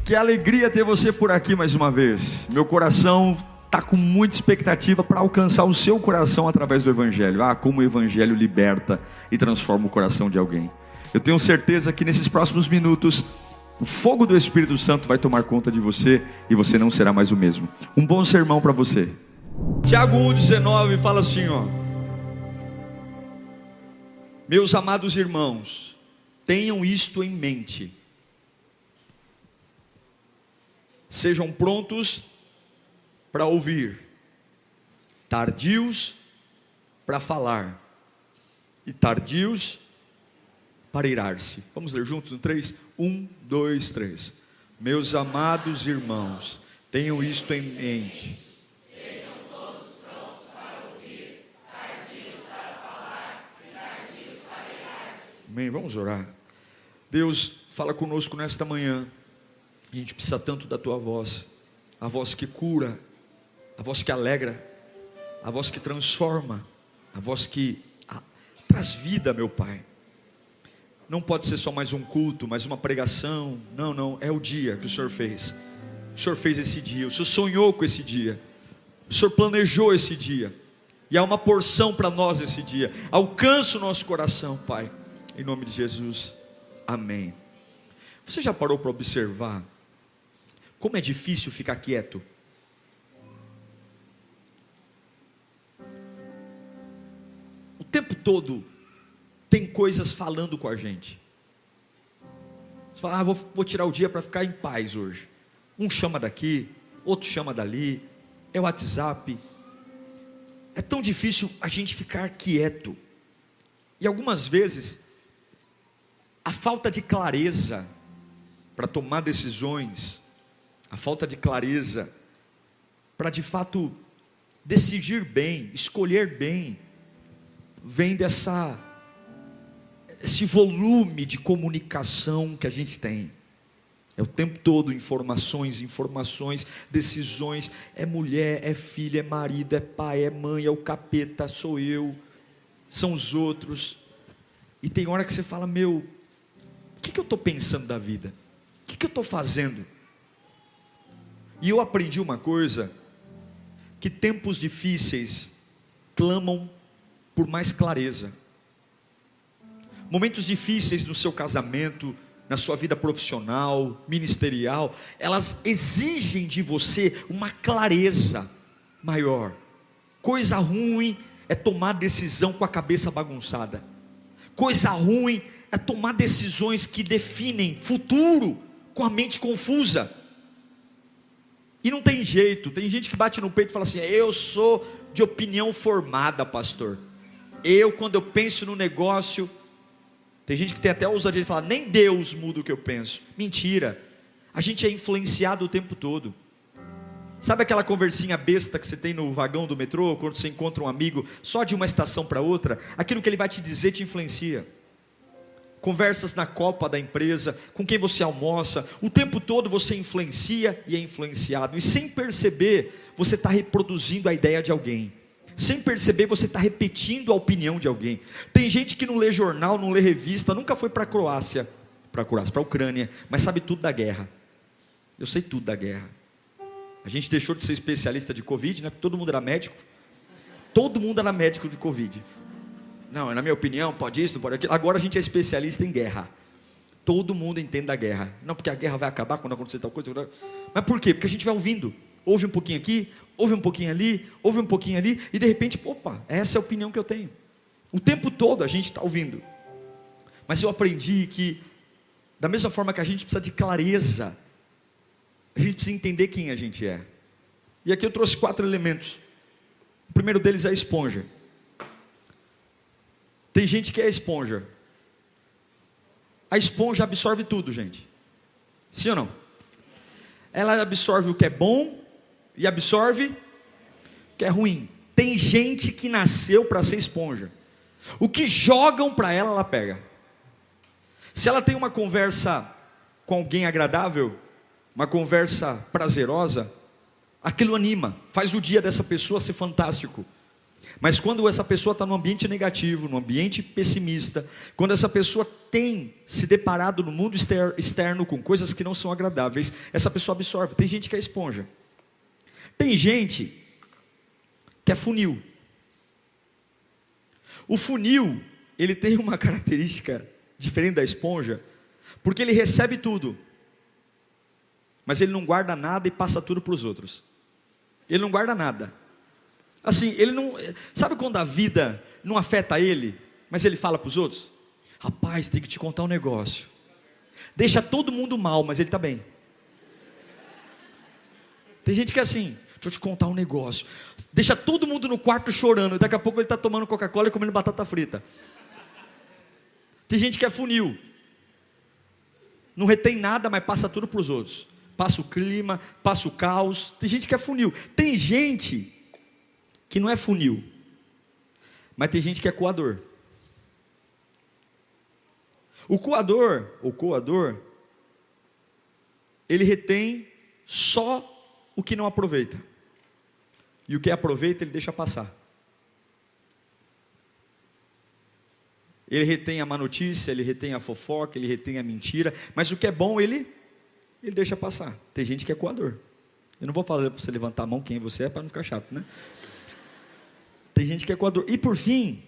Que alegria ter você por aqui mais uma vez. Meu coração está com muita expectativa para alcançar o seu coração através do Evangelho. Como o Evangelho liberta e transforma o coração de alguém. Eu tenho certeza que nesses próximos minutos o fogo do Espírito Santo vai tomar conta de você e você não será mais o mesmo. Um bom sermão para você. Tiago 1,19 fala assim, meus amados irmãos, tenham isto em mente. Sejam prontos para ouvir, tardios para falar e tardios para irar-se. Vamos ler juntos no 3? 1, 2, 3. Meus amados irmãos, tenham isto em mente. Sejam todos prontos para ouvir, tardios para falar e tardios para irar-se. Amém, vamos orar. Deus, fala conosco nesta manhã. A gente precisa tanto da tua voz, a voz que cura, a voz que alegra, a voz que transforma, a voz que traz vida, meu Pai. Não pode ser só mais um culto, mais uma pregação. Não, é o dia que o Senhor fez. O Senhor fez esse dia, o Senhor sonhou com esse dia, o Senhor planejou esse dia, e há uma porção para nós esse dia. Alcança o nosso coração, Pai, em nome de Jesus, amém. Você já parou para observar como é difícil ficar quieto? O tempo todo tem coisas falando com a gente. Você fala, vou tirar o dia para ficar em paz hoje. Um chama daqui, outro chama dali, é o WhatsApp. É tão difícil a gente ficar quieto. E algumas vezes, a falta de clareza para tomar decisões, a falta de clareza para de fato decidir bem, escolher bem, vem esse volume de comunicação que a gente tem. É o tempo todo informações, decisões. É mulher, é filho, é marido, é pai, é mãe, é o capeta, sou eu, são os outros. E tem hora que você fala, o que eu estou pensando da vida? O que eu estou fazendo? E eu aprendi uma coisa, que tempos difíceis clamam por mais clareza. Momentos difíceis no seu casamento, na sua vida profissional, ministerial, elas exigem de você uma clareza maior. Coisa ruim é tomar decisão com a cabeça bagunçada. Coisa ruim é tomar decisões que definem futuro com a mente confusa. E não tem jeito, tem gente que bate no peito e fala assim, eu sou de opinião formada, pastor. Quando eu penso no negócio, tem gente que tem até a ousadia de falar, nem Deus muda o que eu penso. Mentira, a gente é influenciado o tempo todo. Sabe aquela conversinha besta que você tem no vagão do metrô, quando você encontra um amigo, só de uma estação para outra? Aquilo que ele vai te dizer te influencia. Conversas na copa da empresa, com quem você almoça, o tempo todo você influencia e é influenciado, e sem perceber, você está reproduzindo a ideia de alguém, sem perceber você está repetindo a opinião de alguém. Tem gente que não lê jornal, não lê revista, nunca foi para a Ucrânia, mas sabe tudo da guerra. Eu sei tudo da guerra. A gente deixou de ser especialista de Covid, né? Porque todo mundo era médico de Covid. Não, na minha opinião, pode isso, não pode aquilo. Agora a gente é especialista em guerra. Todo mundo entende da guerra. Não, porque a guerra vai acabar quando acontecer tal coisa. Mas por quê? Porque a gente vai ouvindo. Ouve um pouquinho aqui, ouve um pouquinho ali, ouve um pouquinho ali, e de repente, essa é a opinião que eu tenho. O tempo todo a gente está ouvindo. Mas eu aprendi que, da mesma forma que a gente precisa de clareza, a gente precisa entender quem a gente é. E aqui eu trouxe 4 elementos. O primeiro deles é a esponja. Tem gente que é esponja. A esponja absorve tudo, gente. Sim ou não? Ela absorve o que é bom e absorve o que é ruim. Tem gente que nasceu para ser esponja. O que jogam para ela, ela pega. Se ela tem uma conversa com alguém agradável, uma conversa prazerosa, aquilo anima, faz o dia dessa pessoa ser fantástico. Mas quando essa pessoa está num ambiente negativo, num ambiente pessimista, quando essa pessoa tem se deparado no mundo externo com coisas que não são agradáveis, essa pessoa absorve. Tem gente que é esponja. Tem gente que é funil. O funil, ele tem uma característica diferente da esponja, porque ele recebe tudo, mas ele não guarda nada e passa tudo para os outros. Ele não guarda nada. Assim, ele não... Sabe quando a vida não afeta ele, mas ele fala para os outros? Rapaz, tem que te contar um negócio. Deixa todo mundo mal, mas ele está bem. Tem gente que é assim, deixa eu te contar um negócio. Deixa todo mundo no quarto chorando, e daqui a pouco ele está tomando Coca-Cola e comendo batata frita. Tem gente que é funil. Não retém nada, mas passa tudo para os outros. Passa o clima, passa o caos. Tem gente que é funil. Tem gente que não é funil, mas tem gente que é coador. O coador, ele retém só o que não aproveita. E o que aproveita, ele deixa passar. Ele retém a má notícia, ele retém a fofoca, ele retém a mentira, mas o que é bom, ele deixa passar. Tem gente que é coador. Eu não vou falar para você levantar a mão quem você é, para não ficar chato, né? Tem gente que é coador. E por fim,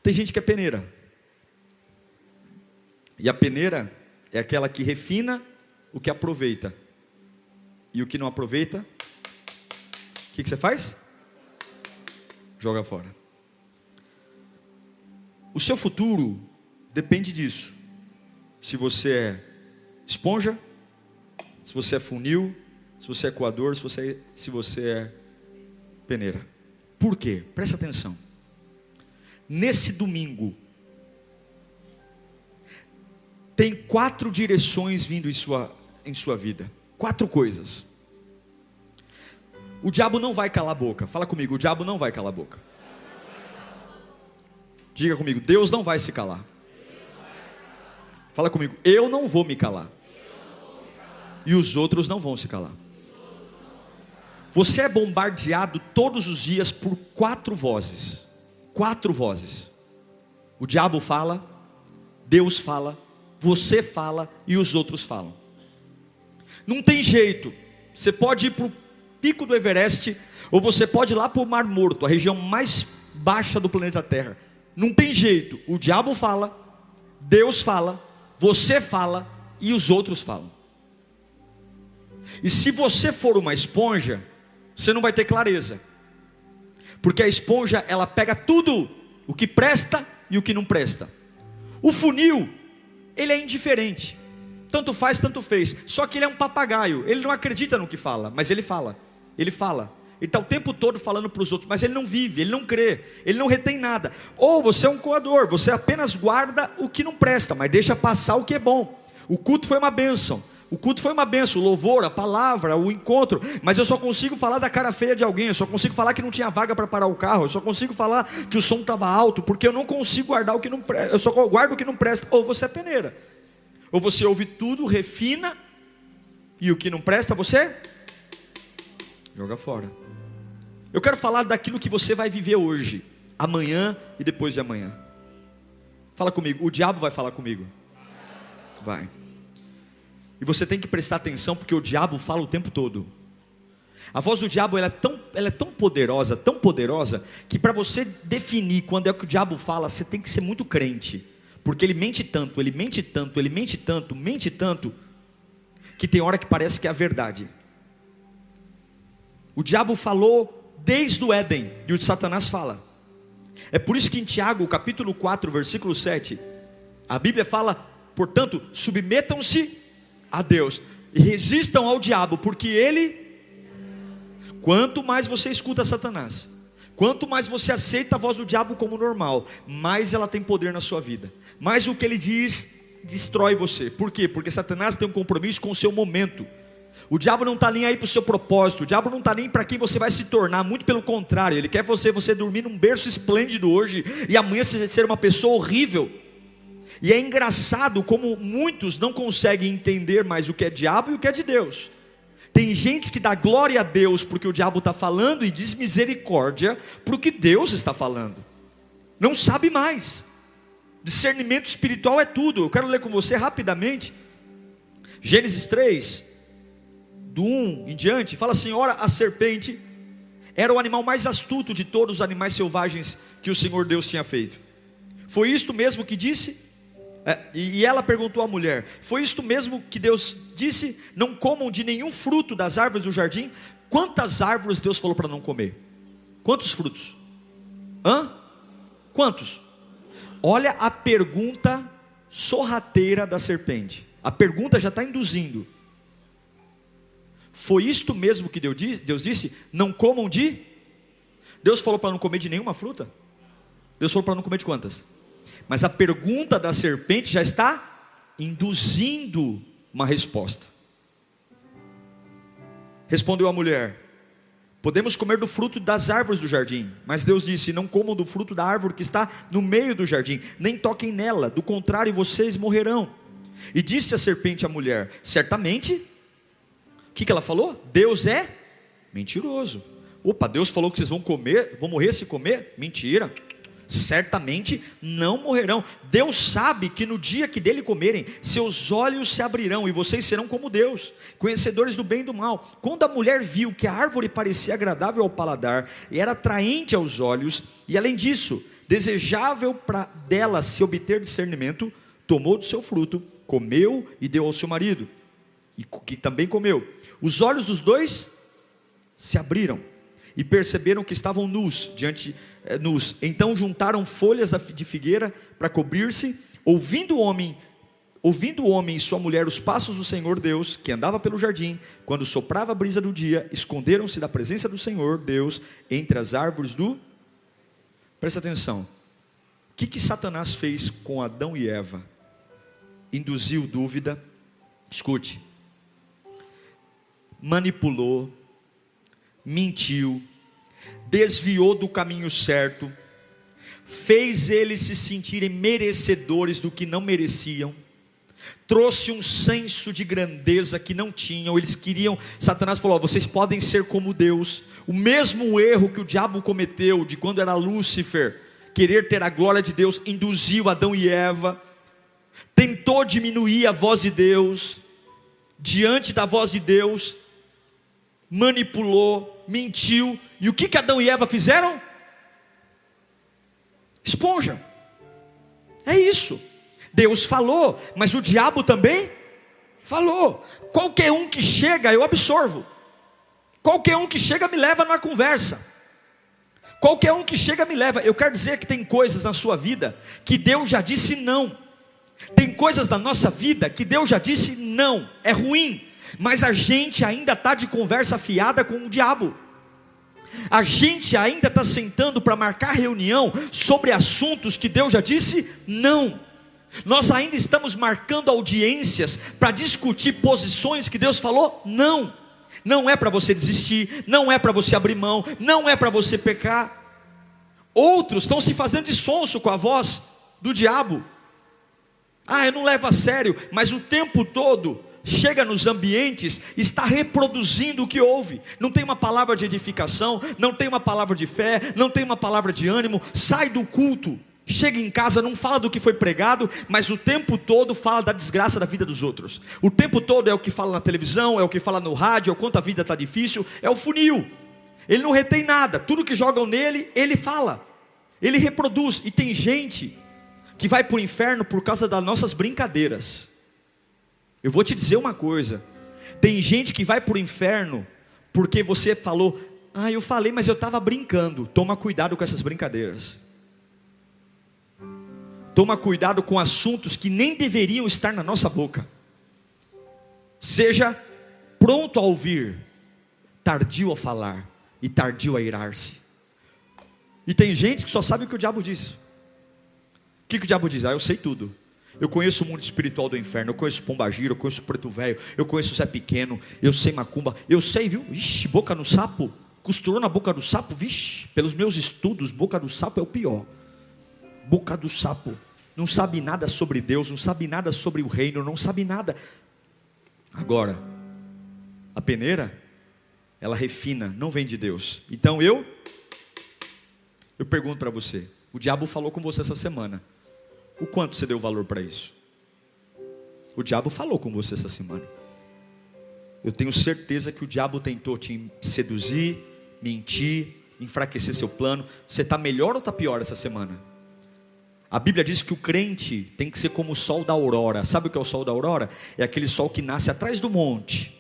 tem gente que é peneira. E a peneira é aquela que refina o que aproveita. E o que não aproveita, o que você faz? Joga fora. O seu futuro depende disso. Se você é esponja, se você é funil, se você é coador, se você é peneira. Por quê? Presta atenção. Nesse domingo, tem 4 direções vindo em sua vida. 4 coisas. O diabo não vai calar a boca. Fala comigo, o diabo não vai calar a boca. Diga comigo, Deus não vai se calar. Fala comigo, eu não vou me calar. E os outros não vão se calar. Você é bombardeado todos os dias por 4 vozes. 4 vozes. O diabo fala, Deus fala, você fala e os outros falam. Não tem jeito. Você pode ir para o pico do Everest, ou você pode ir lá para o Mar Morto, a região mais baixa do planeta Terra. Não tem jeito. O diabo fala, Deus fala, você fala e os outros falam. E se você for uma esponja, você não vai ter clareza. Porque a esponja, ela pega tudo, o que presta e o que não presta. O funil, ele é indiferente. Tanto faz, tanto fez. Só que ele é um papagaio. Ele não acredita no que fala, mas ele fala. Ele fala. Ele está o tempo todo falando para os outros, mas ele não vive, ele não crê, ele não retém nada. Ou você é um coador, você apenas guarda o que não presta, mas deixa passar o que é bom. O culto foi uma bênção. O culto foi uma bênção, o louvor, a palavra, o encontro. Mas eu só consigo falar da cara feia de alguém. Eu só consigo falar que não tinha vaga para parar o carro. Eu só consigo falar que o som estava alto, porque eu não consigo guardar o que não presta. Eu só guardo o que não presta. Ou você é peneira. Ou você ouve tudo, refina, e o que não presta você joga fora. Eu quero falar daquilo que você vai viver hoje, amanhã e depois de amanhã. Fala comigo, o diabo vai falar comigo. Vai. E você tem que prestar atenção, porque o diabo fala o tempo todo. A voz do diabo ela é tão poderosa, que para você definir quando é que o diabo fala, você tem que ser muito crente. Porque ele mente tanto, que tem hora que parece que é a verdade. O diabo falou desde o Éden, e o Satanás fala. É por isso que em Tiago, capítulo 4, versículo 7, a Bíblia fala, portanto, submetam-se a Deus e resistam ao diabo, porque ele, quanto mais você escuta Satanás, quanto mais você aceita a voz do diabo como normal, mais ela tem poder na sua vida, mais o que ele diz destrói você. Por quê? Porque Satanás tem um compromisso com o seu momento. O diabo não está nem aí para o seu propósito, o diabo não está nem para quem você vai se tornar, muito pelo contrário, ele quer você dormir num berço esplêndido hoje, e amanhã você ser uma pessoa horrível. E é engraçado como muitos não conseguem entender mais o que é diabo e o que é de Deus. Tem gente que dá glória a Deus porque o diabo está falando e diz misericórdia para o que Deus está falando. Não sabe mais. Discernimento espiritual é tudo. Eu quero ler com você rapidamente Gênesis 3, do 1 em diante. Fala assim: ora, a serpente era o animal mais astuto de todos os animais selvagens que o Senhor Deus tinha feito. Foi isto mesmo que disse? E ela perguntou à mulher: foi isto mesmo que Deus disse? Não comam de nenhum fruto das árvores do jardim? Quantas árvores Deus falou para não comer? Quantos frutos? Quantos? Olha a pergunta sorrateira da serpente. A pergunta já está induzindo. Foi isto mesmo que Deus disse? Não comam de? Deus falou para não comer de nenhuma fruta? Deus falou para não comer de quantas? Mas a pergunta da serpente já está induzindo uma resposta. Respondeu a mulher: podemos comer do fruto das árvores do jardim. Mas Deus disse: não comam do fruto da árvore que está no meio do jardim, nem toquem nela, do contrário vocês morrerão. E disse a serpente à mulher: certamente, o que ela falou? Deus é mentiroso. Opa, Deus falou que vocês vão comer, vão morrer se comer? Mentira. Certamente não morrerão. Deus sabe que no dia que dele comerem, seus olhos se abrirão e vocês serão como Deus, conhecedores do bem e do mal. Quando a mulher viu que a árvore parecia agradável ao paladar e era atraente aos olhos, e além disso, desejável para dela se obter discernimento, tomou do seu fruto, comeu e deu ao seu marido, e que também comeu. Os olhos dos dois se abriram e perceberam que estavam nus. Então juntaram folhas de figueira para cobrir-se. Ouvindo o homem e sua mulher os passos do Senhor Deus, que andava pelo jardim, quando soprava a brisa do dia, esconderam-se da presença do Senhor Deus entre as árvores do... Presta atenção. O que Satanás fez com Adão e Eva? Induziu dúvida. Escute. Manipulou, mentiu, desviou do caminho certo, fez eles se sentirem merecedores do que não mereciam, trouxe um senso de grandeza que não tinham. Eles queriam, Satanás falou: vocês podem ser como Deus. O mesmo erro que o diabo cometeu de quando era Lúcifer, querer ter a glória de Deus, induziu Adão e Eva, tentou diminuir a voz de Deus, diante da voz de Deus, manipulou, mentiu. E o que Adão e Eva fizeram? Esponja. É isso. Deus falou, mas o diabo também falou. Qualquer um que chega, eu absorvo. Qualquer um que chega me leva na conversa. Qualquer um que chega me leva. Eu quero dizer que tem coisas na sua vida que Deus já disse não. Tem coisas na nossa vida que Deus já disse não. É ruim. Mas a gente ainda está de conversa fiada com o diabo. A gente ainda está sentando para marcar reunião sobre assuntos que Deus já disse não. Nós ainda estamos marcando audiências para discutir posições que Deus falou não. Não é para você desistir, não é para você abrir mão, não é para você pecar. Outros estão se fazendo de sonso com a voz do diabo. Eu não levo a sério, mas o tempo todo chega nos ambientes, está reproduzindo o que ouve. Não tem uma palavra de edificação, não tem uma palavra de fé, não tem uma palavra de ânimo. Sai do culto, chega em casa, não fala do que foi pregado, mas o tempo todo fala da desgraça da vida dos outros. O tempo todo é o que fala na televisão, é o que fala no rádio, é o quanto a vida está difícil. É o funil. Ele não retém nada, tudo que jogam nele, ele fala, ele reproduz. E tem gente que vai para o inferno por causa das nossas brincadeiras. Eu vou te dizer uma coisa: tem gente que vai para o inferno porque você falou: eu falei, mas eu estava brincando. Toma cuidado com essas brincadeiras. Toma cuidado com assuntos que nem deveriam estar na nossa boca. Seja pronto a ouvir, tardio a falar e tardio a irar-se. E tem gente que só sabe o que o diabo diz. O que o diabo diz? Eu sei tudo. Eu conheço o mundo espiritual do inferno. Eu conheço Pombagira, eu conheço Preto Velho, eu conheço Zé Pequeno, eu sei macumba. Eu sei, viu? Ixi, boca no sapo. Costurou na boca do sapo. Vixe, pelos meus estudos, boca do sapo é o pior. Boca do sapo. Não sabe nada sobre Deus, não sabe nada sobre o reino, não sabe nada. Agora, peneira, ela refina, não vem de Deus. Então eu pergunto para você, o diabo falou com você essa semana, o quanto você deu valor para isso? O diabo falou com você essa semana. Eu tenho certeza que o diabo tentou te seduzir, mentir, enfraquecer seu plano. Você está melhor ou está pior essa semana? A Bíblia diz que o crente tem que ser como o sol da aurora. Sabe o que é o sol da aurora? É aquele sol que nasce atrás do monte,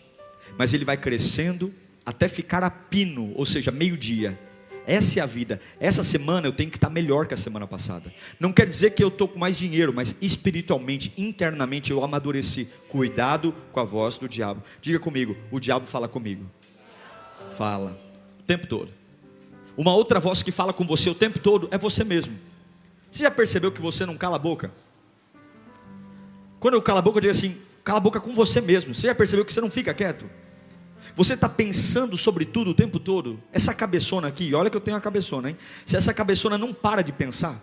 mas ele vai crescendo até ficar a pino, ou seja, meio-dia. Essa é a vida. Essa semana eu tenho que estar melhor que a semana passada. Não quer dizer que eu estou com mais dinheiro, mas espiritualmente, internamente eu amadureci. Cuidado com a voz do diabo. Diga comigo, o diabo fala comigo. Fala, o tempo todo. Uma outra voz que fala com você o tempo todo é você mesmo. Você já percebeu que você não cala a boca? Quando eu calo a boca, eu digo assim, cala a boca com você mesmo. Você já percebeu que você não fica quieto? Você está pensando sobre tudo o tempo todo? Essa cabeçona aqui, olha que eu tenho uma cabeçona, hein? Se essa cabeçona não para de pensar,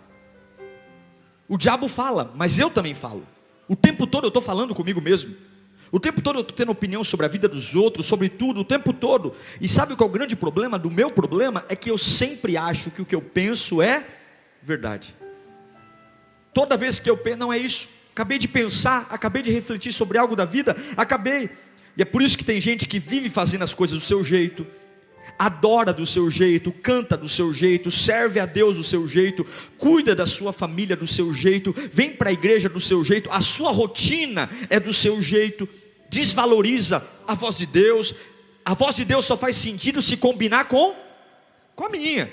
o diabo fala, mas eu também falo. O tempo todo eu estou falando comigo mesmo. O tempo todo eu estou tendo opinião sobre a vida dos outros, sobre tudo, o tempo todo. E sabe qual é o grande problema? Do meu problema é que eu sempre acho que o que eu penso é verdade. Toda vez que eu penso, não é isso. Acabei de pensar, acabei de refletir sobre algo da vida, acabei. E é por isso que tem gente que vive fazendo as coisas do seu jeito, adora do seu jeito, canta do seu jeito, serve a Deus do seu jeito, cuida da sua família do seu jeito, vem para a igreja do seu jeito, a sua rotina é do seu jeito, desvaloriza a voz de Deus. A voz de Deus só faz sentido se combinar com a minha.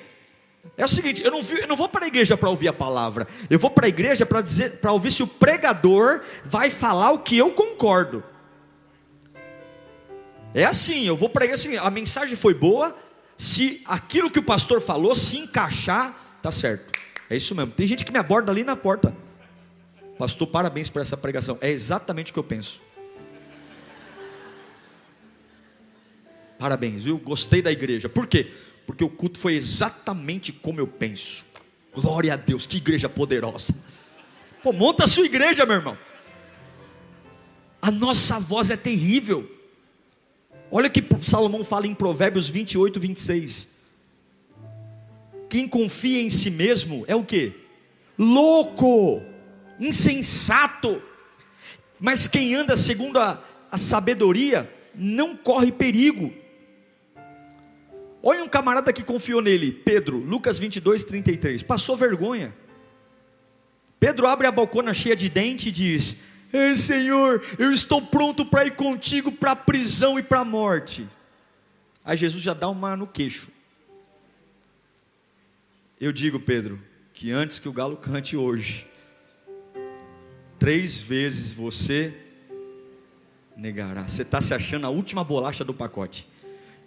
É o seguinte, eu não vou para a igreja para ouvir a palavra, eu vou para a igreja para ouvir se o pregador vai falar o que eu concordo. É assim, eu vou para a igreja, assim, a mensagem foi boa, se aquilo que o pastor falou se encaixar, tá certo. É isso mesmo. Tem gente que me aborda ali na porta, pastor, parabéns por essa pregação. É exatamente o que eu penso. Parabéns, viu? Gostei da igreja. Por quê? Porque o culto foi exatamente como eu penso. Glória a Deus, que igreja poderosa. Pô, monta a sua igreja, meu irmão. A nossa voz é terrível. Olha o que Salomão fala em Provérbios 28, 26. Quem confia em si mesmo é o quê? Louco, insensato. Mas quem anda segundo a sabedoria não corre perigo. Olha um camarada que confiou nele, Pedro, Lucas 22, 33, passou vergonha. Pedro abre a bocona cheia de dente e diz: Ei, Senhor, eu estou pronto para ir contigo para a prisão e para a morte. Aí Jesus já dá uma no queixo. Eu digo, Pedro, que antes que o galo cante hoje, 3 vezes você negará. Você está se achando a última bolacha do pacote.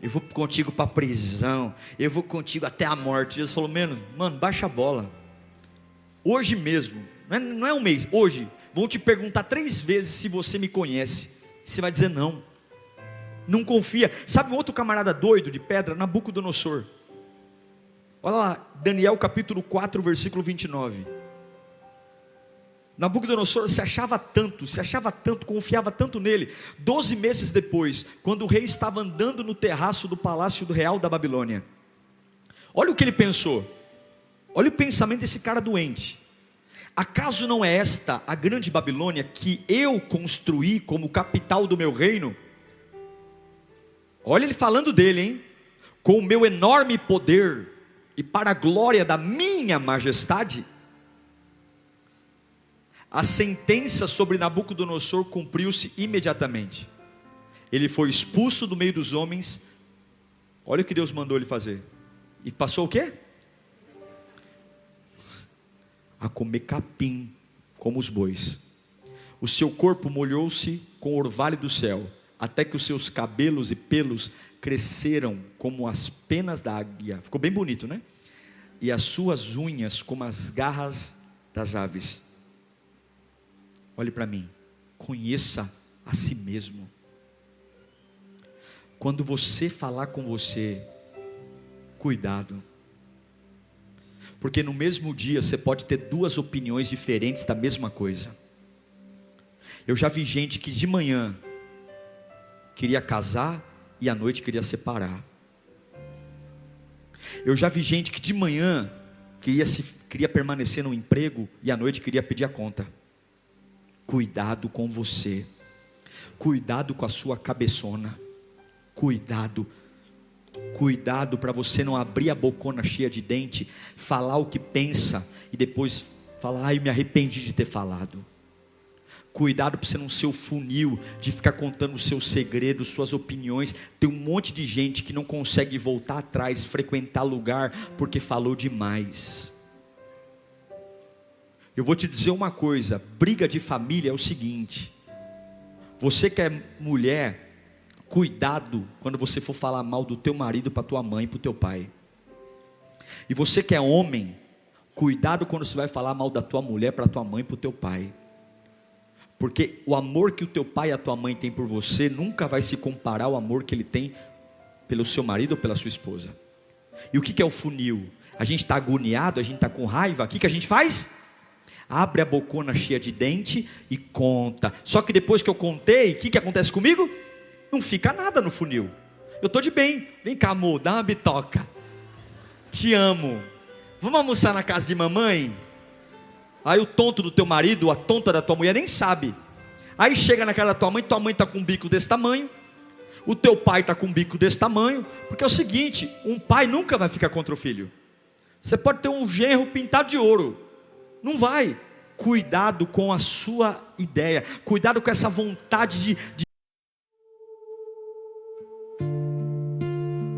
Eu vou contigo para a prisão, eu vou contigo até a morte. Jesus falou: mano, baixa a bola. Hoje mesmo, não é um mês, hoje vão te perguntar 3 vezes se você me conhece. Você vai dizer não. Não confia. Sabe um outro camarada doido de pedra? Nabucodonosor. Olha lá, Daniel capítulo 4, versículo 29. Nabucodonosor se achava tanto, confiava tanto nele. 12 meses depois, quando o rei estava andando no terraço do palácio real da Babilônia, olha o que ele pensou. Olha o pensamento desse cara doente. Acaso não é esta a grande Babilônia que eu construí como capital do meu reino? Olha ele falando dele, hein? Com o meu enorme poder e para a glória da minha majestade. A sentença sobre Nabucodonosor cumpriu-se imediatamente. Ele foi expulso do meio dos homens. Olha o que Deus mandou ele fazer. E passou o quê? A comer capim, como os bois. O seu corpo molhou-se com o orvalho do céu, até que os seus cabelos e pelos cresceram como as penas da águia. Ficou bem bonito, né? E as suas unhas como as garras das aves. Olhe para mim, conheça a si mesmo. Quando você falar com você, cuidado, porque no mesmo dia você pode ter 2 opiniões diferentes da mesma coisa. Eu já vi gente que de manhã queria casar e à noite queria separar. Eu já vi gente que de manhã queria permanecer no emprego e à noite queria pedir a conta. Cuidado com você, cuidado com a sua cabeçona, cuidado para você não abrir a bocona cheia de dente, falar o que pensa e depois falar, ai, me arrependi de ter falado. Cuidado para você não ser o funil de ficar contando os seus segredos, suas opiniões. Tem um monte de gente que não consegue voltar atrás, frequentar lugar porque falou demais. Eu vou te dizer uma coisa, briga de família é o seguinte: você que é mulher, cuidado quando você for falar mal do teu marido para tua mãe e para o teu pai. E você que é homem, cuidado quando você vai falar mal da tua mulher para tua mãe e para o teu pai. Porque o amor que o teu pai e a tua mãe têm por você nunca vai se comparar ao amor que ele tem pelo seu marido ou pela sua esposa. E o que é o funil? A gente está agoniado, a gente está com raiva, o que a gente faz? Abre a bocona cheia de dente e conta. Só que depois que eu contei, o que acontece comigo? Não fica nada no funil. Eu estou de bem, vem cá amor, dá uma bitoca, te amo, vamos almoçar na casa de mamãe? Aí o tonto do teu marido, a tonta da tua mulher nem sabe. Aí chega na casa da tua mãe está com um bico desse tamanho, o teu pai está com um bico desse tamanho. Porque é o seguinte, um pai nunca vai ficar contra o filho. Você pode ter um genro pintado de ouro, não vai. Cuidado com a sua ideia, cuidado com essa vontade de...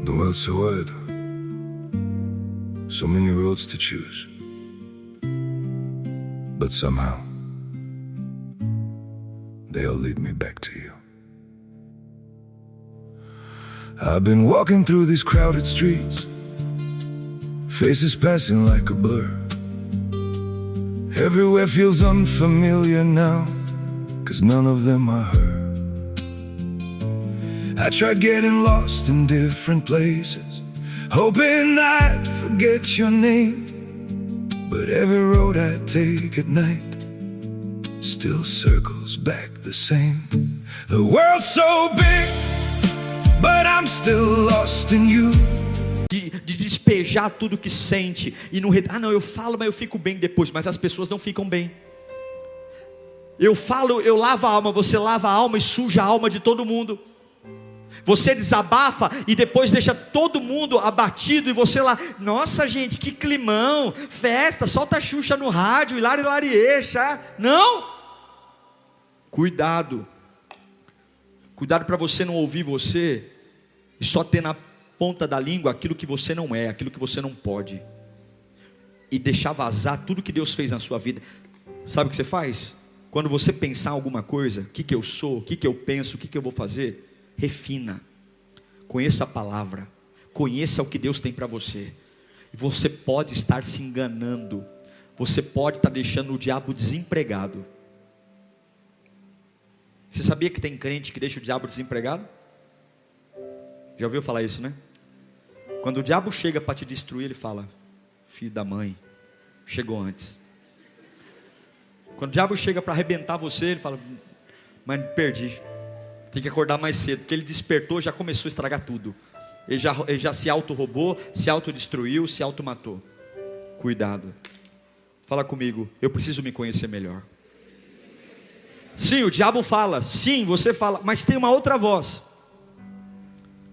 The world's so wide, so many roads to choose. But somehow, they all lead me back to you. I've been walking through these crowded streets, faces passing like a blur. Everywhere feels unfamiliar now, 'cause none of them are her. I tried getting lost in different places, hoping I'd forget your name. But every road I take at night still circles back the same. The world's so big, but I'm still lost in you. De despejar tudo que sente e não, não, eu falo, mas eu fico bem depois. Mas as pessoas não ficam bem. Eu falo, eu lavo a alma, você lava a alma e suja a alma de todo mundo. Você desabafa e depois deixa todo mundo abatido. E você lá, nossa gente, que climão, festa, solta a Xuxa no rádio, hilari lariexa. Não, cuidado para você não ouvir você e só ter na ponta da língua aquilo que você não é, aquilo que você não pode, e deixar vazar tudo que Deus fez na sua vida. Sabe o que você faz? Quando você pensar alguma coisa, o que eu sou, o que eu penso, o que eu vou fazer, refina, conheça a palavra, conheça o que Deus tem para você. Você pode estar se enganando, você pode estar deixando o diabo desempregado. Você sabia que tem crente que deixa o diabo desempregado? Já ouviu falar isso, né? Quando o diabo chega para te destruir, ele fala, filho da mãe, chegou antes. Quando o diabo chega para arrebentar você, ele fala, mas perdi, tem que acordar mais cedo, porque ele despertou, já começou a estragar tudo. Ele já se auto-roubou, se autodestruiu, se auto-matou. Cuidado. Fala comigo, eu preciso me conhecer melhor. Sim, o diabo fala, sim, você fala, mas tem uma outra voz.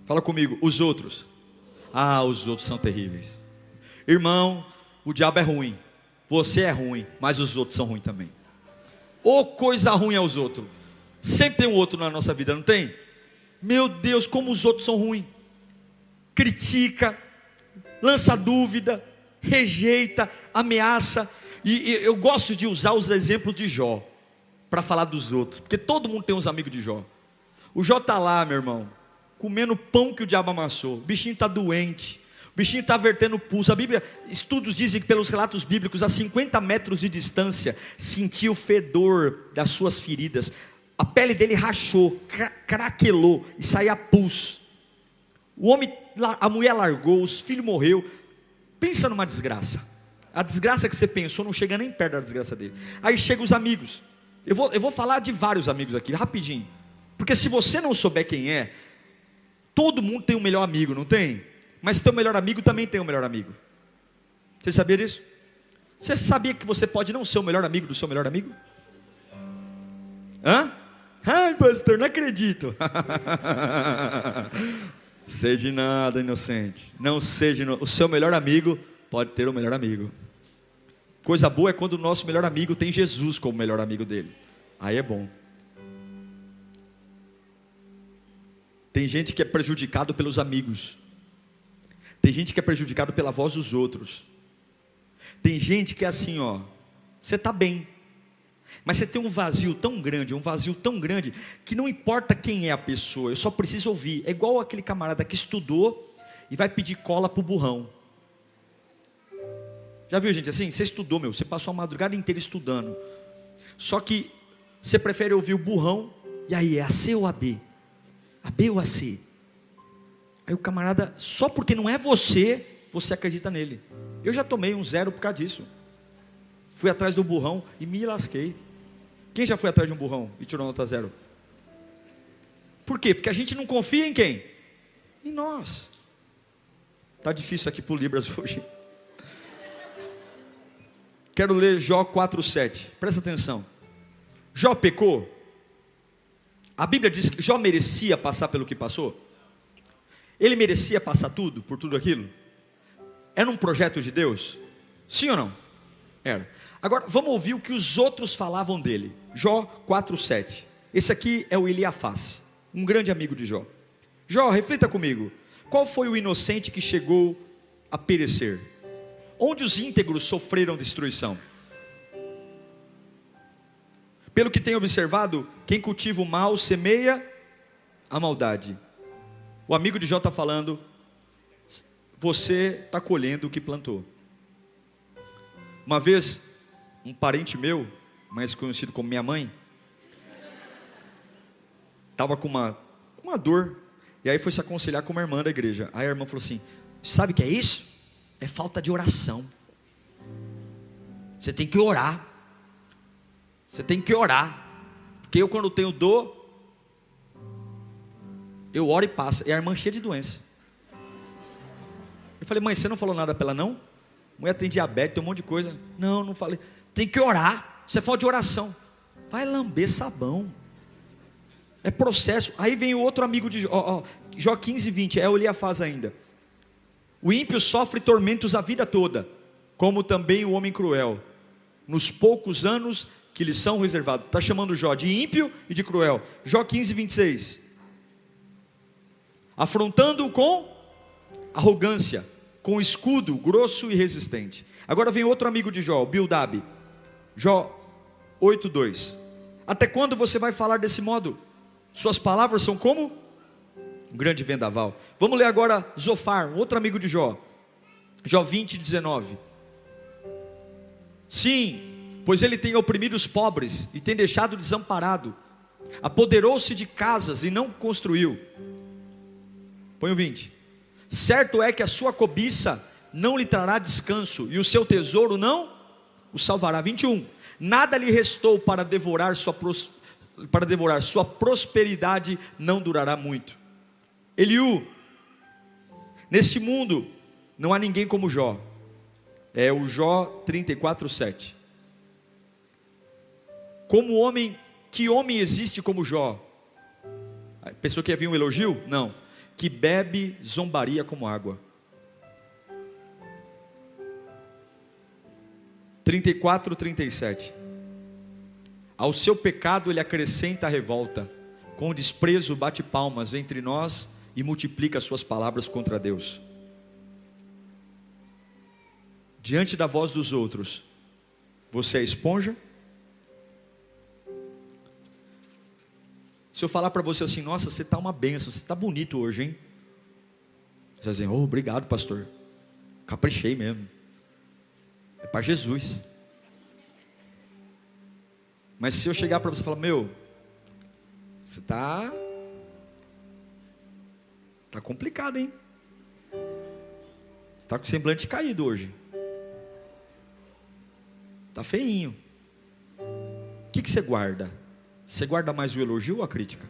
Fala comigo, os outros. Ah, os outros são terríveis. Irmão, o diabo é ruim, você é ruim, mas os outros são ruins também. Ô coisa ruim é os outros. Sempre tem um outro na nossa vida, não tem? Meu Deus, como os outros são ruins. Critica, lança dúvida, rejeita, ameaça. E eu gosto de usar os exemplos de Jó para falar dos outros, porque todo mundo tem uns amigos de Jó. O Jó está lá, meu irmão, comendo pão que o diabo amassou. O bichinho está doente, o bichinho está vertendo pulso. A Bíblia, estudos dizem que pelos relatos bíblicos, a 50 metros de distância, sentiu o fedor das suas feridas. A pele dele rachou, craquelou e saía pulso. O homem, a mulher largou, os filhos morreu. Pensa numa desgraça. A desgraça que você pensou não chega nem perto da desgraça dele. Aí chegam os amigos. Eu vou falar de vários amigos aqui, rapidinho. Porque se você não souber quem é, Todo mundo tem um melhor amigo, não tem? Mas teu melhor amigo também tem um melhor amigo. Você sabia disso? Você sabia que você pode não ser o melhor amigo do seu melhor amigo? Hã? Ai, pastor, não acredito. Seja nada, inocente. Não seja o seu melhor amigo pode ter o melhor amigo. Coisa boa é quando o nosso melhor amigo tem Jesus como melhor amigo dele. Aí é bom. Tem gente que é prejudicado pelos amigos. Tem gente que é prejudicado pela voz dos outros. Tem gente que é assim, ó. Você está bem, mas você tem um vazio tão grande, que não importa quem é a pessoa, eu só preciso ouvir. É igual aquele camarada que estudou e vai pedir cola para o burrão. Já viu gente assim? Você estudou, você passou a madrugada inteira estudando. Só que você prefere ouvir o burrão, e aí é a C ou a B? A B ou a C? Aí o camarada, só porque não é você acredita nele. Eu já tomei um 0 por causa disso. Fui atrás do burrão e me lasquei. Quem já foi atrás de um burrão e tirou nota 0? Por quê? Porque a gente não confia em quem? Em nós. Está difícil aqui para o Libras hoje. Quero ler Jó 4,7. Presta atenção. Jó pecou. A Bíblia diz que Jó merecia passar pelo que passou. Ele merecia passar tudo, por tudo aquilo. Era um projeto de Deus? Sim ou não? Era. Agora, vamos ouvir o que os outros falavam dele. Jó 4,7. Esse aqui é o Eliafaz, um grande amigo de Jó. Jó, reflita comigo. Qual foi o inocente que chegou a perecer? Onde os íntegros sofreram destruição? Pelo que tenho observado, quem cultiva o mal semeia a maldade. O amigo de Jó está falando, você está colhendo o que plantou. Uma vez, um parente meu, mais conhecido como minha mãe, estava com uma dor, e aí foi se aconselhar com uma irmã da igreja. Aí a irmã falou assim, sabe o que é isso? É falta de oração. Você tem que orar. Você tem que orar. Porque eu, quando tenho dor, eu oro e passa. E a irmã cheia de doença. Eu falei, mãe, você não falou nada para ela não? Mulher tem diabetes, tem um monte de coisa. Não, não falei. Tem que orar. Você fala de oração. Vai lamber sabão. É processo. Aí vem o outro amigo de Jó, Jó 15:20, é o Eliafaz ainda. O ímpio sofre tormentos a vida toda, como também o homem cruel, nos poucos anos que lhe são reservados. Está chamando Jó de ímpio e de cruel. Jó 15:26. Afrontando-o com arrogância, com escudo grosso e resistente. Agora vem outro amigo de Jó, Bildad. Jó 8:2. Até quando você vai falar desse modo? Suas palavras são como um grande vendaval. Vamos ler agora Zofar, um outro amigo de Jó. Jó 20:19. Sim, pois ele tem oprimido os pobres e tem deixado desamparado. Apoderou-se de casas e não construiu. Põe o 20. Certo é que a sua cobiça não lhe trará descanso, e o seu tesouro não o salvará. 21. Nada lhe restou para devorar sua prosperidade, não durará muito. Eliú, neste mundo não há ninguém como Jó. É o Jó 34:7. Como homem, que homem existe como Jó? Pensou que havia um elogio? Não. Que bebe zombaria como água. 34:37. Ao seu pecado ele acrescenta a revolta, com desprezo bate palmas entre nós e multiplica suas palavras contra Deus. Diante da voz dos outros, você é esponja? Se eu falar para você assim, nossa, você está uma bênção, você está bonito hoje, hein? Você vai dizer, oh, obrigado pastor, caprichei mesmo, é para Jesus. Mas se eu chegar para você e falar, meu, você está complicado, hein? Você está com o semblante caído hoje, está feinho. O que você guarda? Você guarda mais o elogio ou a crítica?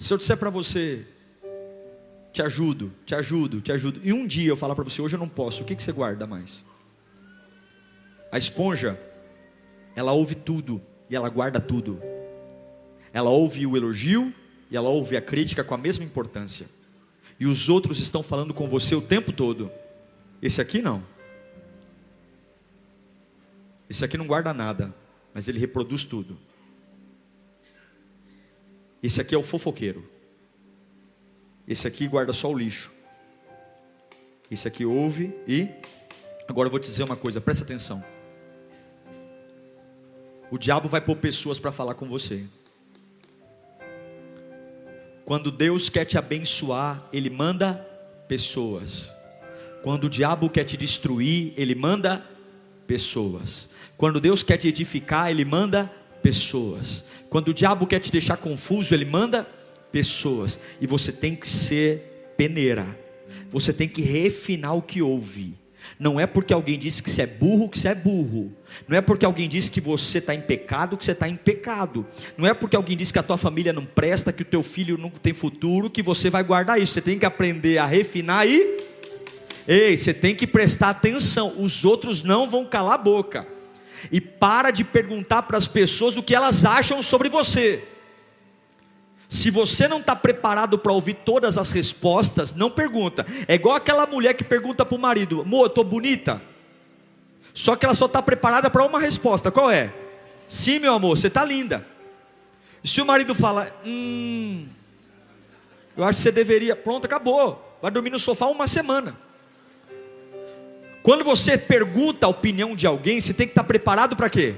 Se eu disser para você, te ajudo, e um dia eu falar para você, hoje eu não posso, o que você guarda mais? A esponja, ela ouve tudo e ela guarda tudo. Ela ouve o elogio e ela ouve a crítica com a mesma importância. E os outros estão falando com você o tempo todo. Esse aqui não. Esse aqui não guarda nada, mas ele reproduz tudo. Esse aqui é o fofoqueiro. Esse aqui guarda só o lixo. Esse aqui ouve e... Agora eu vou te dizer uma coisa, presta atenção. O diabo vai pôr pessoas para falar com você. Quando Deus quer te abençoar, Ele manda pessoas. Quando o diabo quer te destruir, Ele manda pessoas. Quando Deus quer te edificar, Ele manda pessoas. Quando o diabo quer te deixar confuso, ele manda pessoas. E você tem que ser peneira. Você tem que refinar o que ouve. Não é porque alguém disse que você é burro, que você é burro. Não é porque alguém disse que você está em pecado, que você está em pecado. Não é porque alguém disse que a tua família não presta, que o teu filho não tem futuro, que você vai guardar isso. Você tem que aprender a refinar e... Ei, você tem que prestar atenção. Os outros não vão calar a boca. E para de perguntar para as pessoas o que elas acham sobre você. Se você não está preparado para ouvir todas as respostas, não pergunta. É igual aquela mulher que pergunta para o marido: amor, eu estou bonita? Só que ela só está preparada para uma resposta. Qual é? Sim, meu amor, você está linda. E se o marido fala: eu acho que você deveria... Pronto, acabou. Vai dormir no sofá uma semana. Quando você pergunta a opinião de alguém, você tem que estar preparado para quê?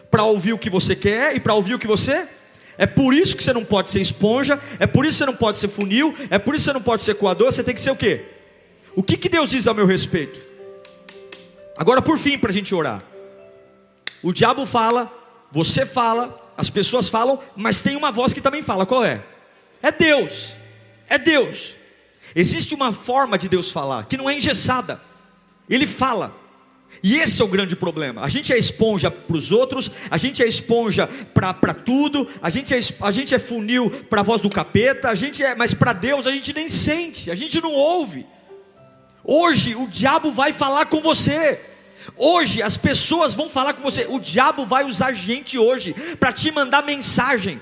Para ouvir o que você quer e para ouvir o que você... É por isso que você não pode ser esponja, é por isso que você não pode ser funil, é por isso que você não pode ser coador, você tem que ser o quê? O que Deus diz ao meu respeito? Agora por fim, para a gente orar. O diabo fala, você fala, as pessoas falam, mas tem uma voz que também fala. Qual é? É Deus. É Deus. Existe uma forma de Deus falar, que não é engessada. Ele fala. E esse é o grande problema. A gente é esponja para os outros, a gente é esponja para tudo, a gente é funil para a voz do capeta, mas para Deus a gente nem sente, a gente não ouve. Hoje o diabo vai falar com você. Hoje as pessoas vão falar com você. O diabo vai usar gente hoje para te mandar mensagem.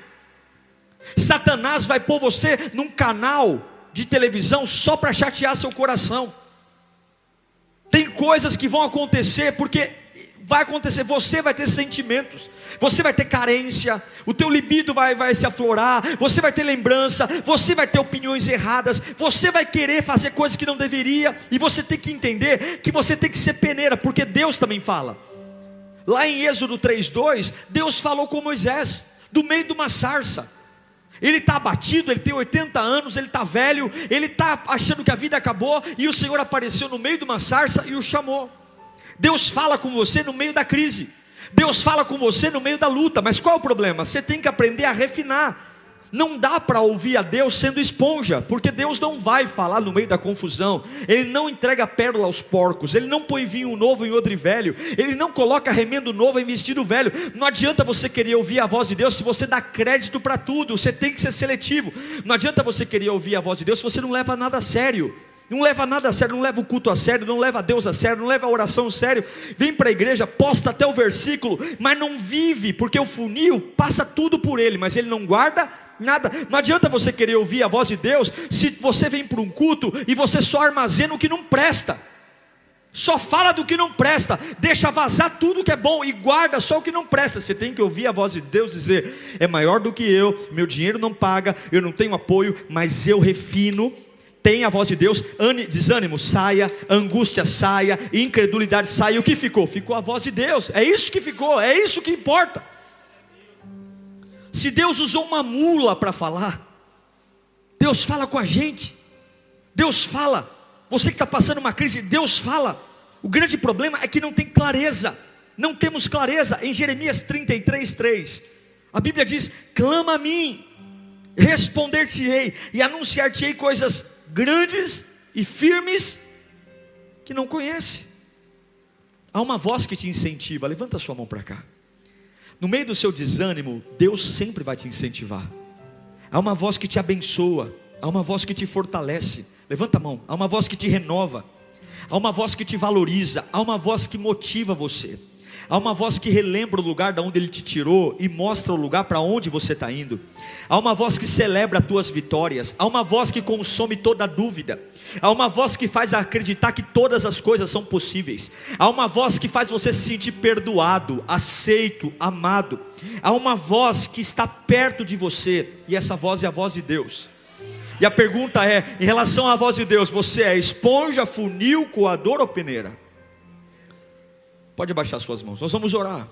Satanás vai pôr você num canal de televisão só para chatear seu coração. Tem coisas que vão acontecer, porque vai acontecer, você vai ter sentimentos, você vai ter carência, o teu libido vai se aflorar, você vai ter lembrança, você vai ter opiniões erradas, você vai querer fazer coisas que não deveria, e você tem que entender que você tem que ser peneira, porque Deus também fala. Lá em Êxodo 3:2, Deus falou com Moisés, do meio de uma sarça. Ele está abatido, ele tem 80 anos, ele está velho, ele está achando que a vida acabou, e o Senhor apareceu no meio de uma sarça e o chamou. Deus fala com você no meio da crise, Deus fala com você no meio da luta, mas qual é o problema? Você tem que aprender a refinar. Não dá para ouvir a Deus sendo esponja, porque Deus não vai falar no meio da confusão. Ele não entrega pérola aos porcos, Ele não põe vinho novo em odre velho, Ele não coloca remendo novo em vestido velho. Não adianta você querer ouvir a voz de Deus se você dá crédito para tudo. Você tem que ser seletivo. Não adianta você querer ouvir a voz de Deus se você não leva nada a sério. Não leva nada a sério, não leva o culto a sério, não leva a Deus a sério, não leva a oração a sério. Vem para a igreja, posta até o versículo, mas não vive, porque o funil passa tudo por ele, mas ele não guarda nada. Não adianta você querer ouvir a voz de Deus se você vem para um culto e você só armazena o que não presta, só fala do que não presta, deixa vazar tudo que é bom e guarda só o que não presta. Você tem que ouvir a voz de Deus dizer: é maior do que eu, meu dinheiro não paga, eu não tenho apoio, mas eu refino. Tem a voz de Deus, desânimo saia, angústia saia, incredulidade saia. O que ficou? Ficou a voz de Deus. É isso que ficou, é isso que importa. Se Deus usou uma mula para falar, Deus fala com a gente. Deus fala. Você que está passando uma crise, Deus fala. O grande problema é que não tem clareza. Não temos clareza. Em Jeremias 33:3, a Bíblia diz: clama a mim, responder-te-ei e anunciar-te-ei coisas grandes e firmes que não conhece. Há uma voz que te incentiva. Levanta a sua mão para cá. No meio do seu desânimo, Deus sempre vai te incentivar. Há uma voz que te abençoa, há uma voz que te fortalece. Levanta a mão. Há uma voz que te renova, há uma voz que te valoriza, há uma voz que motiva você, há uma voz que relembra o lugar de onde Ele te tirou e mostra o lugar para onde você está indo. Há uma voz que celebra as tuas vitórias, há uma voz que consome toda dúvida, há uma voz que faz acreditar que todas as coisas são possíveis, há uma voz que faz você se sentir perdoado, aceito, amado. Há uma voz que está perto de você, e essa voz é a voz de Deus. E a pergunta é, em relação à voz de Deus, você é esponja, funil, coador ou peneira? Pode abaixar suas mãos, nós vamos orar.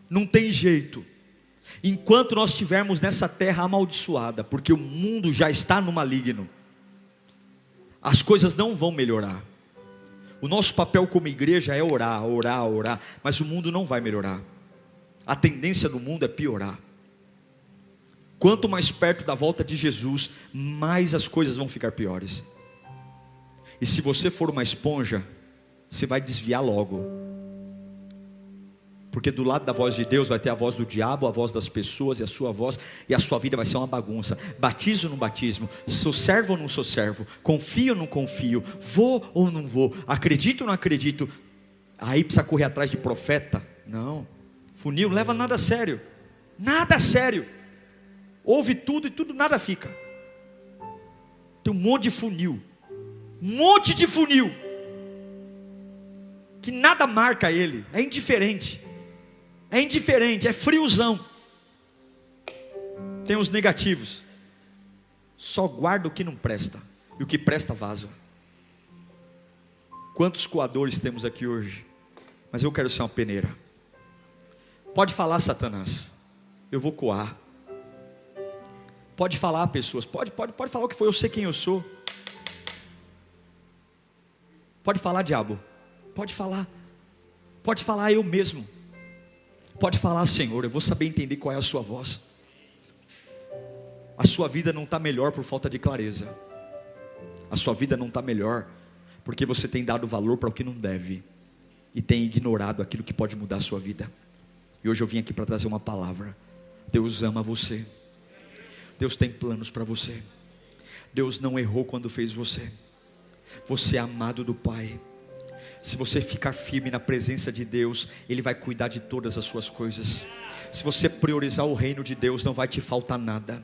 Não tem jeito, enquanto nós estivermos nessa terra amaldiçoada, porque o mundo já está no maligno, as coisas não vão melhorar. O nosso papel como igreja é orar, orar, orar, mas o mundo não vai melhorar. A tendência do mundo é piorar. Quanto mais perto da volta de Jesus, mais as coisas vão ficar piores. E se você for uma esponja, você vai desviar logo, porque do lado da voz de Deus vai ter a voz do diabo, a voz das pessoas e a sua voz, e a sua vida vai ser uma bagunça. Batizo ou não batismo, sou servo ou não sou servo, confio ou não confio, vou ou não vou, acredito ou não acredito. Aí precisa correr atrás de profeta? Não, funil não leva nada a sério, nada a sério. Ouve tudo e tudo nada fica. Tem um monte de funil, um monte de funil, que nada marca ele, é indiferente, é friozão. Tem os negativos, só guarda o que não presta, e o que presta vaza. Quantos coadores temos aqui hoje? Mas eu quero ser uma peneira. Pode falar, Satanás, eu vou coar. Pode falar, pessoas, pode falar o que foi, eu sei quem eu sou. Pode falar, diabo, pode falar eu mesmo, pode falar, Senhor, eu vou saber entender qual é a sua voz. A sua vida não está melhor por falta de clareza, a sua vida não está melhor porque você tem dado valor para o que não deve, e tem ignorado aquilo que pode mudar a sua vida. E hoje eu vim aqui para trazer uma palavra. Deus ama você, Deus tem planos para você, Deus não errou quando fez você, você é amado do Pai. Se você ficar firme na presença de Deus, Ele vai cuidar de todas as suas coisas. Se você priorizar o reino de Deus, não vai te faltar nada.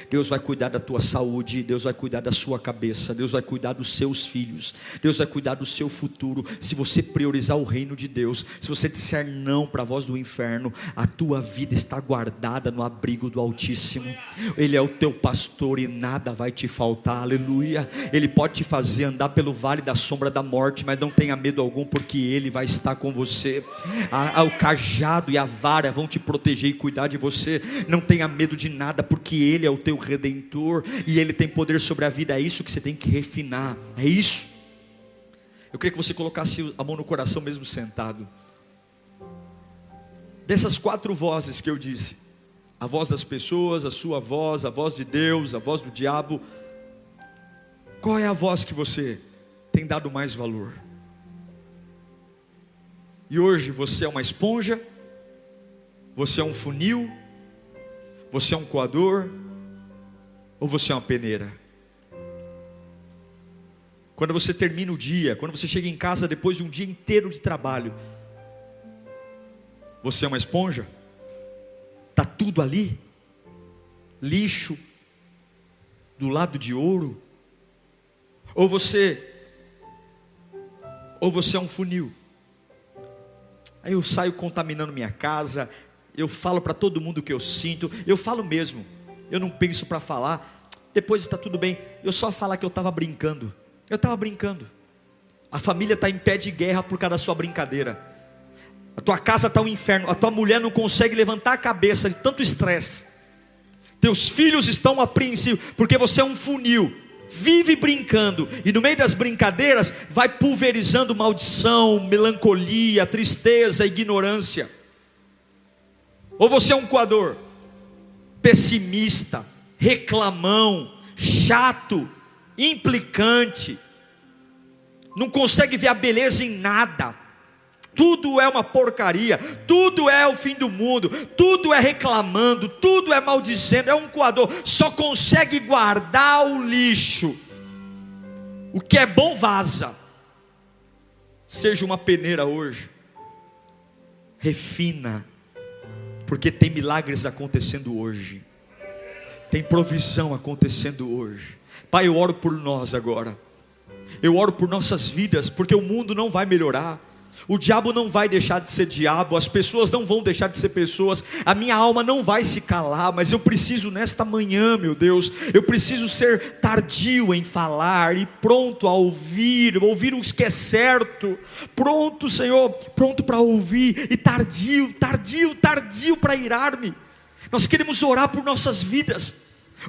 Deus vai cuidar da tua saúde, Deus vai cuidar da sua cabeça, Deus vai cuidar dos seus filhos, Deus vai cuidar do seu futuro. Se você priorizar o reino de Deus, se você disser não para a voz do inferno, a tua vida está guardada no abrigo do Altíssimo. Ele é o teu pastor e nada vai te faltar, aleluia. Ele pode te fazer andar pelo vale da sombra da morte, mas não tenha medo algum, porque Ele vai estar com você. O cajado e a vara vão te proteger e cuidar de você. Não tenha medo de nada, porque Ele é o teu Redentor, e Ele tem poder sobre a vida. É isso que você tem que refinar, é isso. Eu queria que você colocasse a mão no coração mesmo sentado. Dessas 4 vozes que eu disse, a voz das pessoas, a sua voz, a voz de Deus, a voz do diabo, qual é a voz que você tem dado mais valor? E hoje você é uma esponja, você é um funil, você é um coador, ou você é uma peneira? Quando você termina o dia, quando você chega em casa depois de um dia inteiro de trabalho, você é uma esponja? Está tudo ali? Lixo do lado de ouro? Ou você é um funil? Aí eu saio contaminando minha casa, eu falo para todo mundo o que eu sinto, eu falo mesmo, eu não penso para falar, depois está tudo bem, eu só falar que eu estava brincando. Eu estava brincando. A família está em pé de guerra por causa da sua brincadeira. A tua casa está um inferno, a tua mulher não consegue levantar a cabeça de tanto estresse. Teus filhos estão apreensivos, porque você é um funil, vive brincando, e no meio das brincadeiras, vai pulverizando maldição, melancolia, tristeza, ignorância. Ou você é um coador, pessimista, reclamão, chato, implicante, não consegue ver a beleza em nada, tudo é uma porcaria, tudo é o fim do mundo, tudo é reclamando, tudo é maldizendo, é um coador, só consegue guardar o lixo. O que é bom vaza. Seja uma peneira hoje, refina, porque tem milagres acontecendo hoje, tem provisão acontecendo hoje. Pai, eu oro por nós agora, eu oro por nossas vidas, porque o mundo não vai melhorar, o diabo não vai deixar de ser diabo, as pessoas não vão deixar de ser pessoas, a minha alma não vai se calar, mas eu preciso nesta manhã, meu Deus, eu preciso ser tardio em falar e pronto a ouvir o que é certo, pronto, Senhor, pronto para ouvir, e tardio para irar-me. Nós queremos orar por nossas vidas,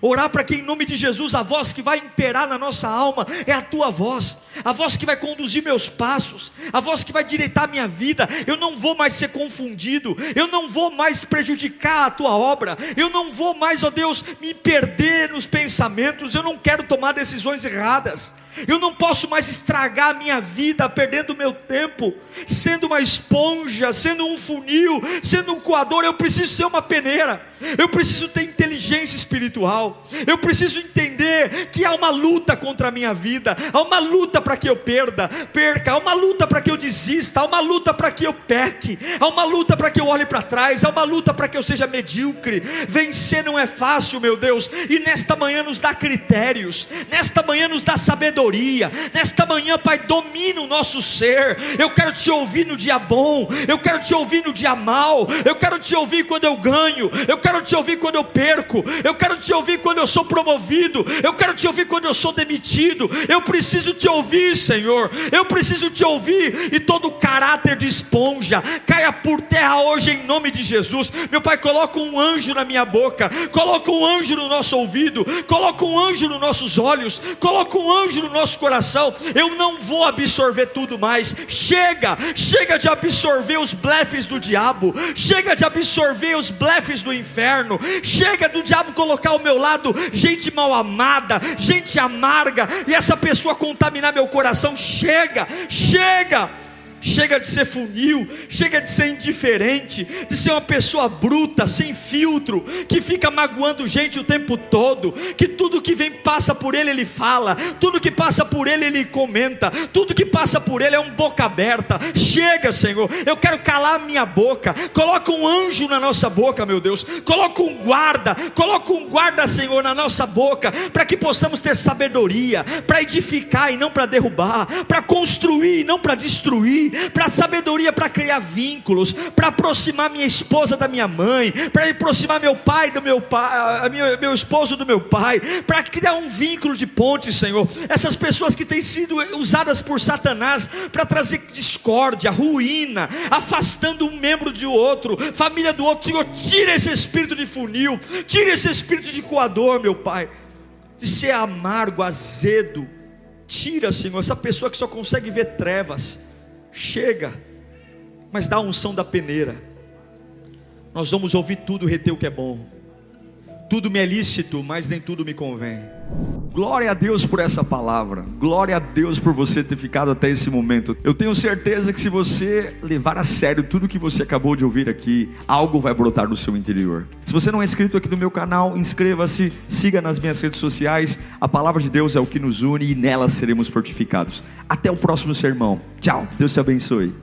orar para que em nome de Jesus a voz que vai imperar na nossa alma é a tua voz, a voz que vai conduzir meus passos, a voz que vai direitar a minha vida. Eu não vou mais ser confundido, eu não vou mais prejudicar a tua obra, eu não vou mais, ó Deus, me perder nos pensamentos, eu não quero tomar decisões erradas. Eu não posso mais estragar a minha vida perdendo meu tempo, sendo uma esponja, sendo um funil, sendo um coador. Eu preciso ser uma peneira, eu preciso ter inteligência espiritual, eu preciso entender que há uma luta contra a minha vida, há uma luta para que eu perca, há uma luta para que eu desista, há uma luta para que eu peque, há uma luta para que eu olhe para trás, há uma luta para que eu seja medíocre. Vencer não é fácil, meu Deus, e nesta manhã nos dá critérios, nesta manhã nos dá sabedoria, nesta manhã, Pai, domina o nosso ser. Eu quero te ouvir no dia bom, eu quero te ouvir no dia mal, eu quero te ouvir quando eu ganho, eu quero te ouvir quando eu perco, eu quero te ouvir quando eu sou promovido, eu quero te ouvir quando eu sou demitido. Eu preciso te ouvir, Senhor, eu preciso te ouvir, e todo caráter de esponja caia por terra hoje em nome de Jesus. Meu Pai, coloca um anjo na minha boca, coloca um anjo no nosso ouvido, coloca um anjo nos nossos olhos, coloca um anjo no nosso coração. Eu não vou absorver tudo mais. Chega de absorver os blefes do diabo, chega de absorver os blefes do inferno, chega do diabo colocar ao meu lado gente mal amada, gente amarga, e essa pessoa contaminar meu coração. Chega de ser funil, chega de ser indiferente, de ser uma pessoa bruta, sem filtro, que fica magoando gente o tempo todo, que tudo que vem passa por ele, ele fala, tudo que passa por ele, ele comenta, tudo que passa por ele é um boca aberta. Chega, Senhor, eu quero calar a minha boca. Coloca um anjo na nossa boca, meu Deus, coloca um guarda, Senhor, na nossa boca, para que possamos ter sabedoria, para edificar e não para derrubar, para construir e não para destruir, para sabedoria, para criar vínculos, para aproximar minha esposa da minha mãe, para aproximar meu pai do meu pai, meu esposo do meu pai, para criar um vínculo de ponte, Senhor. Essas pessoas que têm sido usadas por Satanás para trazer discórdia, ruína, afastando um membro de outro, família do outro, Senhor, tira esse espírito de funil, tira esse espírito de coador, meu Pai, de ser amargo, azedo. Tira, Senhor, essa pessoa que só consegue ver trevas. Chega, mas dá a unção da peneira. Nós vamos ouvir tudo, reter o que é bom. Tudo me é lícito, mas nem tudo me convém. Glória a Deus por essa palavra. Glória a Deus por você ter ficado até esse momento. Eu tenho certeza que se você levar a sério tudo que você acabou de ouvir aqui, algo vai brotar do seu interior. Se você não é inscrito aqui no meu canal, inscreva-se, siga nas minhas redes sociais. A palavra de Deus é o que nos une e nela seremos fortificados. Até o próximo sermão. Tchau, Deus te abençoe.